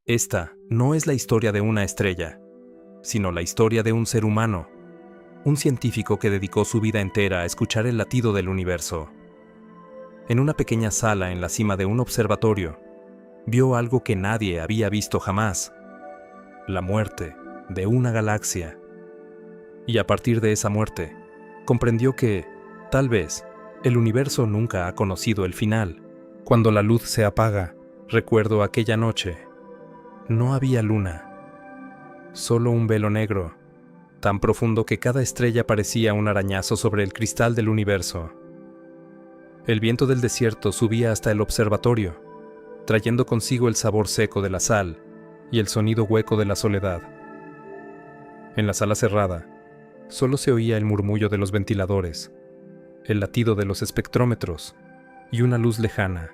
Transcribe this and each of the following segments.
Esta no es la historia de una estrella, sino la historia de un ser humano, un científico que dedicó su vida entera a escuchar el latido del universo. En una pequeña sala en la cima de un observatorio, vio algo que nadie había visto jamás: la muerte de una galaxia. Y a partir de esa muerte, comprendió que, tal vez, el universo nunca ha conocido el final. Cuando la luz se apaga, recuerdo aquella noche. No había luna, solo un velo negro, tan profundo que cada estrella parecía un arañazo sobre el cristal del universo. El viento del desierto subía hasta el observatorio, trayendo consigo el sabor seco de la sal y el sonido hueco de la soledad. En la sala cerrada, solo se oía el murmullo de los ventiladores, el latido de los espectrómetros y una luz lejana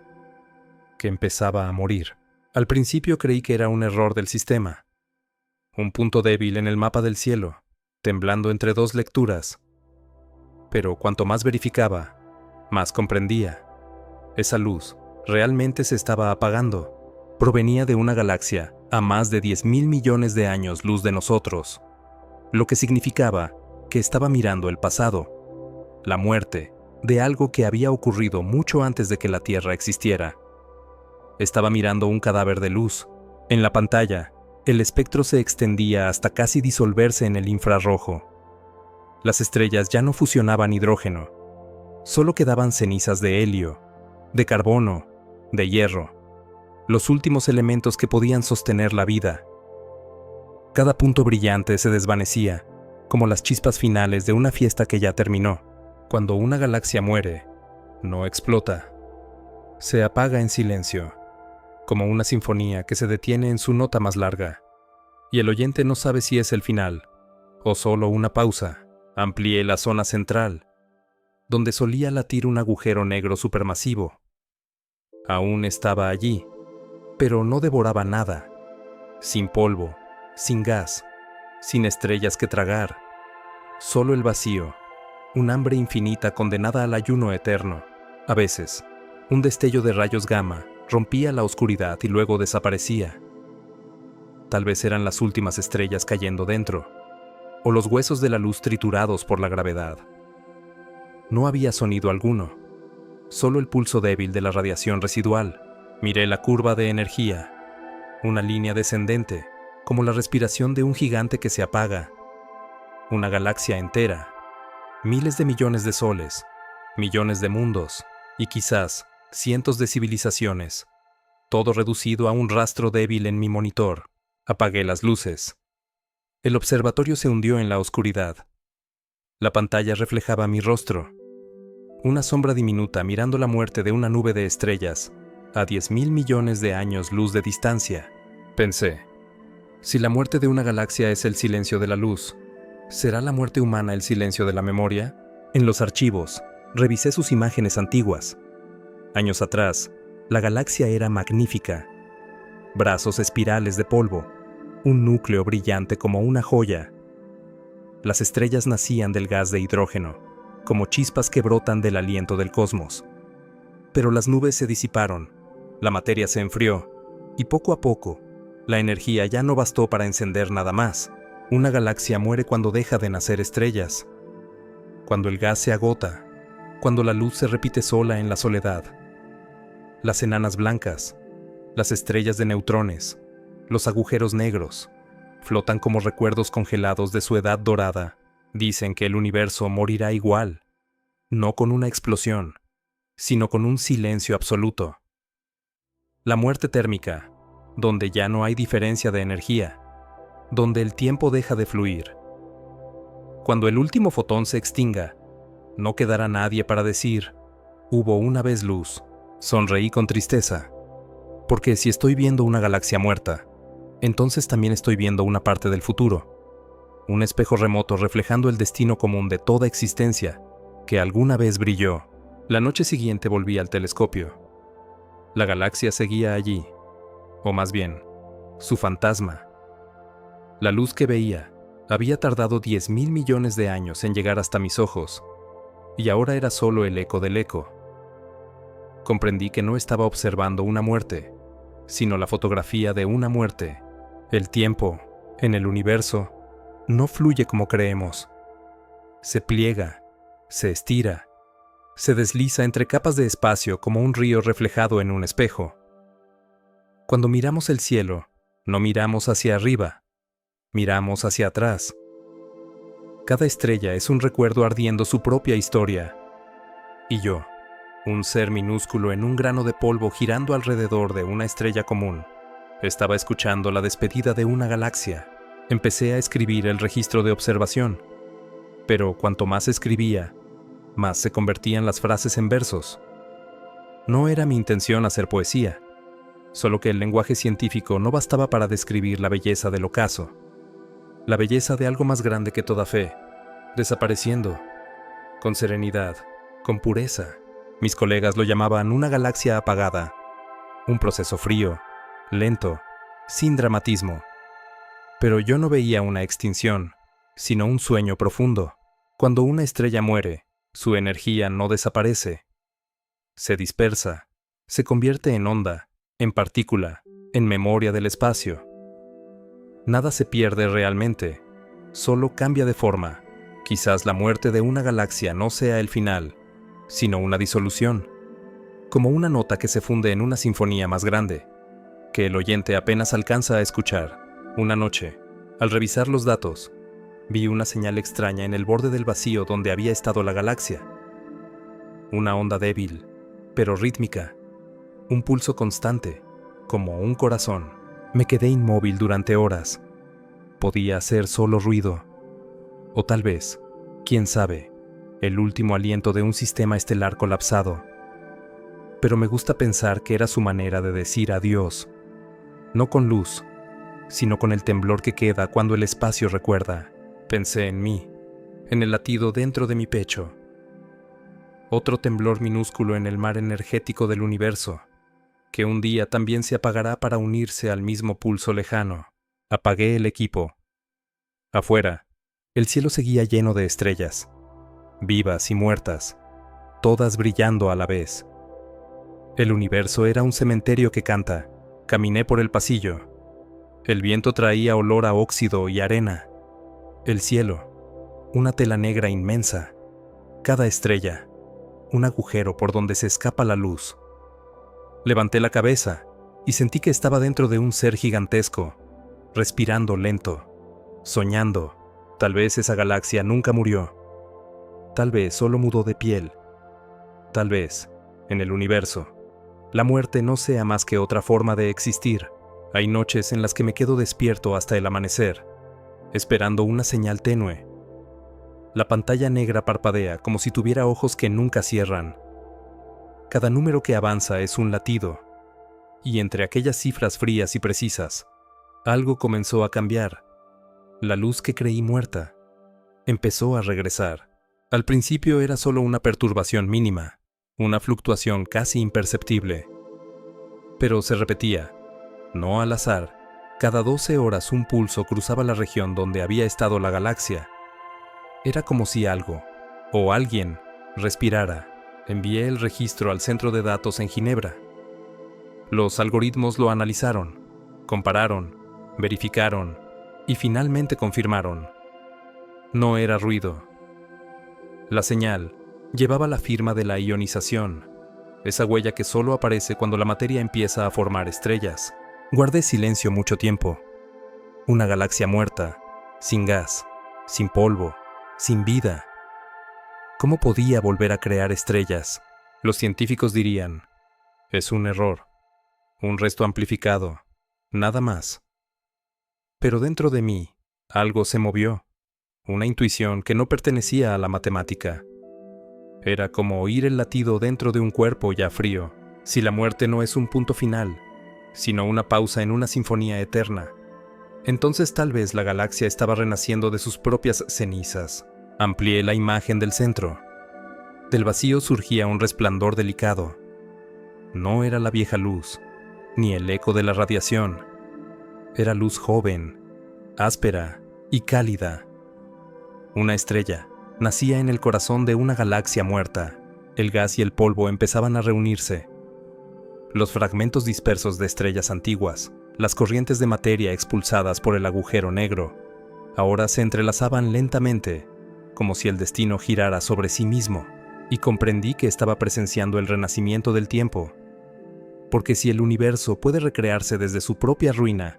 que empezaba a morir. Al principio creí que era un error del sistema, un punto débil en el mapa del cielo, temblando entre dos lecturas. Pero cuanto más verificaba, más comprendía. Esa luz realmente se estaba apagando. Provenía de una galaxia a más de 10.000 millones de años luz de nosotros, lo que significaba que estaba mirando el pasado, la muerte de algo que había ocurrido mucho antes de que la Tierra existiera. Estaba mirando un cadáver de luz. En la pantalla, el espectro se extendía hasta casi disolverse en el infrarrojo. Las estrellas ya no fusionaban hidrógeno, solo quedaban cenizas de helio, de carbono, de hierro, los últimos elementos que podían sostener la vida. Cada punto brillante se desvanecía, como las chispas finales de una fiesta que ya terminó. Cuando una galaxia muere, no explota. Se apaga en silencio, como una sinfonía que se detiene en su nota más larga, y el oyente no sabe si es el final, o solo una pausa. Amplié la zona central, donde solía latir un agujero negro supermasivo. Aún estaba allí, pero no devoraba nada, sin polvo, sin gas, sin estrellas que tragar, solo el vacío, un hambre infinita condenada al ayuno eterno. A veces, un destello de rayos gamma rompía la oscuridad y luego desaparecía. Tal vez eran las últimas estrellas cayendo dentro, o los huesos de la luz triturados por la gravedad. No había sonido alguno, solo el pulso débil de la radiación residual. Miré la curva de energía, una línea descendente, como la respiración de un gigante que se apaga. Una galaxia entera, miles de millones de soles, millones de mundos, y quizás cientos de civilizaciones, todo reducido a un rastro débil en mi monitor. Apagué las luces. El observatorio se hundió en la oscuridad. La pantalla reflejaba mi rostro, una sombra diminuta mirando la muerte de una nube de estrellas, a 10.000 millones de años luz de distancia. Pensé, si la muerte de una galaxia es el silencio de la luz, ¿será la muerte humana el silencio de la memoria? En los archivos, revisé sus imágenes antiguas. Años atrás, la galaxia era magnífica. Brazos espirales de polvo, un núcleo brillante como una joya. Las estrellas nacían del gas de hidrógeno, como chispas que brotan del aliento del cosmos. Pero las nubes se disiparon, la materia se enfrió, y poco a poco, la energía ya no bastó para encender nada más. Una galaxia muere cuando deja de nacer estrellas, cuando el gas se agota, cuando la luz se repite sola en la soledad. Las enanas blancas, las estrellas de neutrones, los agujeros negros, flotan como recuerdos congelados de su edad dorada. Dicen que el universo morirá igual, no con una explosión, sino con un silencio absoluto. La muerte térmica, donde ya no hay diferencia de energía, donde el tiempo deja de fluir. Cuando el último fotón se extinga, no quedará nadie para decir, hubo una vez luz. Sonreí con tristeza, porque si estoy viendo una galaxia muerta, entonces también estoy viendo una parte del futuro, un espejo remoto reflejando el destino común de toda existencia que alguna vez brilló. La noche siguiente volví al telescopio. La galaxia seguía allí, o más bien, su fantasma. La luz que veía había tardado 10.000 millones de años en llegar hasta mis ojos, y ahora era solo el eco del eco. Comprendí que no estaba observando una muerte, sino la fotografía de una muerte. El tiempo, en el universo, no fluye como creemos. Se pliega, se estira, se desliza entre capas de espacio como un río reflejado en un espejo. Cuando miramos el cielo, no miramos hacia arriba, miramos hacia atrás. Cada estrella es un recuerdo ardiendo su propia historia. Y yo, un ser minúsculo en un grano de polvo girando alrededor de una estrella común, estaba escuchando la despedida de una galaxia. Empecé a escribir el registro de observación, pero cuanto más escribía, más se convertían las frases en versos. No era mi intención hacer poesía, solo que el lenguaje científico no bastaba para describir la belleza del ocaso, la belleza de algo más grande que toda fe, desapareciendo, con serenidad, con pureza. Mis colegas lo llamaban una galaxia apagada, un proceso frío, lento, sin dramatismo. Pero yo no veía una extinción, sino un sueño profundo. Cuando una estrella muere, su energía no desaparece. Se dispersa, se convierte en onda, en partícula, en memoria del espacio. Nada se pierde realmente, solo cambia de forma. Quizás la muerte de una galaxia no sea el final, sino una disolución, como una nota que se funde en una sinfonía más grande, que el oyente apenas alcanza a escuchar. Una noche, al revisar los datos, vi una señal extraña en el borde del vacío donde había estado la galaxia. Una onda débil, pero rítmica, un pulso constante, como un corazón. Me quedé inmóvil durante horas. Podía ser solo ruido, o tal vez, quién sabe, el último aliento de un sistema estelar colapsado. Pero me gusta pensar que era su manera de decir adiós, no con luz, sino con el temblor que queda cuando el espacio recuerda. Pensé en mí, en el latido dentro de mi pecho. Otro temblor minúsculo en el mar energético del universo, que un día también se apagará para unirse al mismo pulso lejano. Apagué el equipo. Afuera, el cielo seguía lleno de estrellas, vivas y muertas, todas brillando a la vez. El universo era un cementerio que canta. Caminé por el pasillo. El viento traía olor a óxido y arena. El cielo, una tela negra inmensa. Cada estrella, un agujero por donde se escapa la luz. Levanté la cabeza y sentí que estaba dentro de un ser gigantesco, respirando lento, soñando. Tal vez esa galaxia nunca murió. Tal vez solo mudó de piel. Tal vez, en el universo, la muerte no sea más que otra forma de existir. Hay noches en las que me quedo despierto hasta el amanecer, esperando una señal tenue. La pantalla negra parpadea como si tuviera ojos que nunca cierran. Cada número que avanza es un latido, y entre aquellas cifras frías y precisas, algo comenzó a cambiar. La luz que creí muerta empezó a regresar. Al principio era solo una perturbación mínima, una fluctuación casi imperceptible. Pero se repetía, no al azar. Cada 12 horas un pulso cruzaba la región donde había estado la galaxia. Era como si algo, o alguien, respirara. Envié el registro al centro de datos en Ginebra. Los algoritmos lo analizaron, compararon, verificaron y finalmente confirmaron. No era ruido. La señal llevaba la firma de la ionización, esa huella que solo aparece cuando la materia empieza a formar estrellas. Guardé silencio mucho tiempo. Una galaxia muerta, sin gas, sin polvo, sin vida. ¿Cómo podía volver a crear estrellas? Los científicos dirían, es un error, un resto amplificado, nada más. Pero dentro de mí, algo se movió, una intuición que no pertenecía a la matemática. Era como oír el latido dentro de un cuerpo ya frío. Si la muerte no es un punto final, sino una pausa en una sinfonía eterna, entonces tal vez la galaxia estaba renaciendo de sus propias cenizas. Amplié la imagen del centro. Del vacío surgía un resplandor delicado. No era la vieja luz, ni el eco de la radiación. Era luz joven, áspera y cálida. Una estrella nacía en el corazón de una galaxia muerta. El gas y el polvo empezaban a reunirse. Los fragmentos dispersos de estrellas antiguas, las corrientes de materia expulsadas por el agujero negro, ahora se entrelazaban lentamente, como si el destino girara sobre sí mismo, y comprendí que estaba presenciando el renacimiento del tiempo. Porque si el universo puede recrearse desde su propia ruina,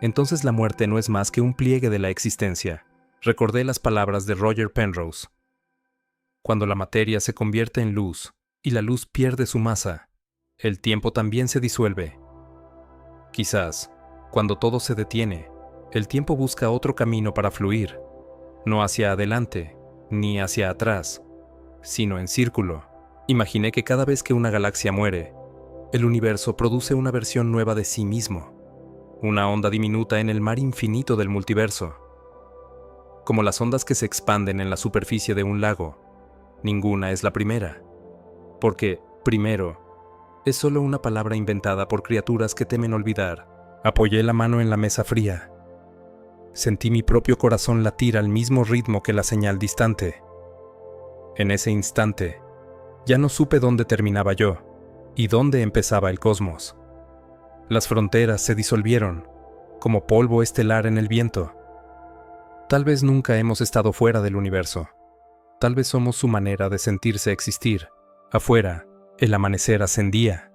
entonces la muerte no es más que un pliegue de la existencia. Recordé las palabras de Roger Penrose. Cuando la materia se convierte en luz y la luz pierde su masa, el tiempo también se disuelve. Quizás, cuando todo se detiene, el tiempo busca otro camino para fluir, no hacia adelante ni hacia atrás, sino en círculo. Imaginé que cada vez que una galaxia muere, el universo produce una versión nueva de sí mismo, una onda diminuta en el mar infinito del multiverso. Como las ondas que se expanden en la superficie de un lago, ninguna es la primera, porque primero es solo una palabra inventada por criaturas que temen olvidar. Apoyé la mano en la mesa fría. Sentí mi propio corazón latir al mismo ritmo que la señal distante. En ese instante, ya no supe dónde terminaba yo y dónde empezaba el cosmos. Las fronteras se disolvieron, como polvo estelar en el viento. Tal vez nunca hemos estado fuera del universo. Tal vez somos su manera de sentirse existir. Afuera, el amanecer ascendía.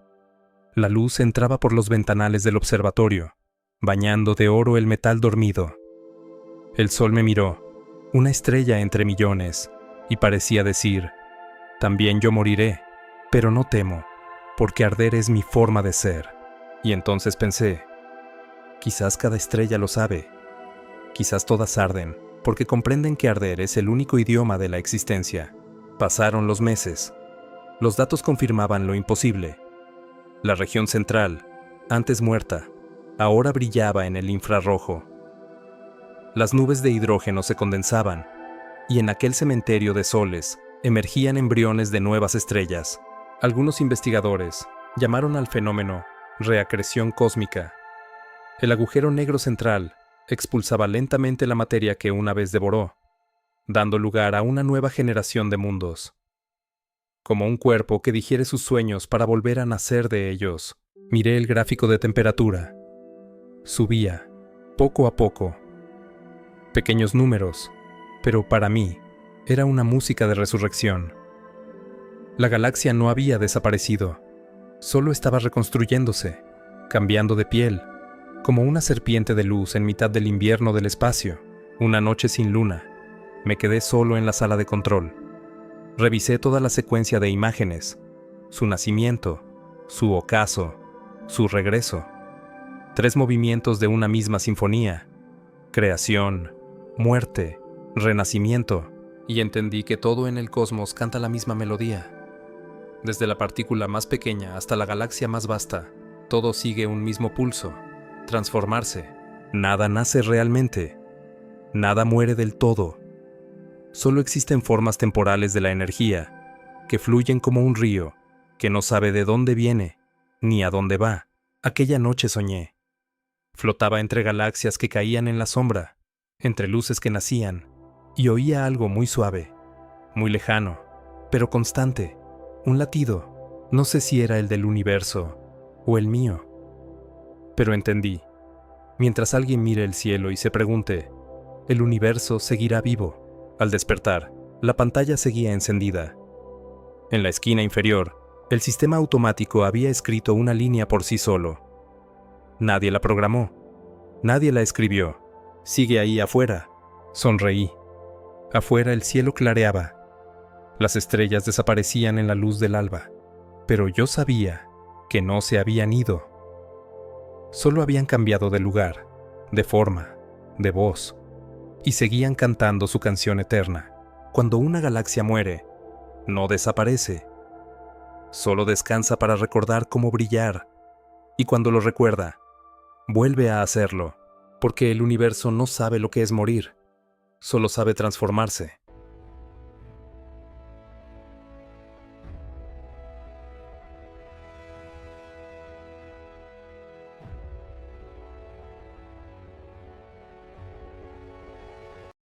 La luz entraba por los ventanales del observatorio, bañando de oro el metal dormido. El sol me miró, una estrella entre millones, y parecía decir: también yo moriré, pero no temo, porque arder es mi forma de ser. Y entonces pensé, quizás cada estrella lo sabe, quizás todas arden, porque comprenden que arder es el único idioma de la existencia. Pasaron los meses. Los datos confirmaban lo imposible. La región central, antes muerta, ahora brillaba en el infrarrojo. Las nubes de hidrógeno se condensaban, y en aquel cementerio de soles emergían embriones de nuevas estrellas. Algunos investigadores llamaron al fenómeno reacreción cósmica. El agujero negro central expulsaba lentamente la materia que una vez devoró, dando lugar a una nueva generación de mundos. Como un cuerpo que digiere sus sueños para volver a nacer de ellos, miré el gráfico de temperatura. Subía, poco a poco. Pequeños números, pero para mí era una música de resurrección. La galaxia no había desaparecido, solo estaba reconstruyéndose, cambiando de piel, como una serpiente de luz en mitad del invierno del espacio. Una noche sin luna, me quedé solo en la sala de control. Revisé toda la secuencia de imágenes, su nacimiento, su ocaso, su regreso. 3 movimientos de una misma sinfonía: creación, muerte, renacimiento, y entendí que todo en el cosmos canta la misma melodía. Desde la partícula más pequeña hasta la galaxia más vasta, todo sigue un mismo pulso: transformarse. Nada nace realmente, nada muere del todo. Solo existen formas temporales de la energía, que fluyen como un río, que no sabe de dónde viene, ni a dónde va. Aquella noche soñé. Flotaba entre galaxias que caían en la sombra, entre luces que nacían, y oía algo muy suave, muy lejano, pero constante, un latido. No sé si era el del universo o el mío. Pero entendí. Mientras alguien mire el cielo y se pregunte, el universo seguirá vivo. Al despertar, la pantalla seguía encendida. En la esquina inferior, el sistema automático había escrito una línea por sí solo. Nadie la programó. Nadie la escribió. Sigue ahí afuera. Sonreí. Afuera el cielo clareaba. Las estrellas desaparecían en la luz del alba. Pero yo sabía que no se habían ido. Solo habían cambiado de lugar, de forma, de voz, y seguían cantando su canción eterna. Cuando una galaxia muere, no desaparece. Solo descansa para recordar cómo brillar, y cuando lo recuerda, vuelve a hacerlo, porque el universo no sabe lo que es morir, solo sabe transformarse.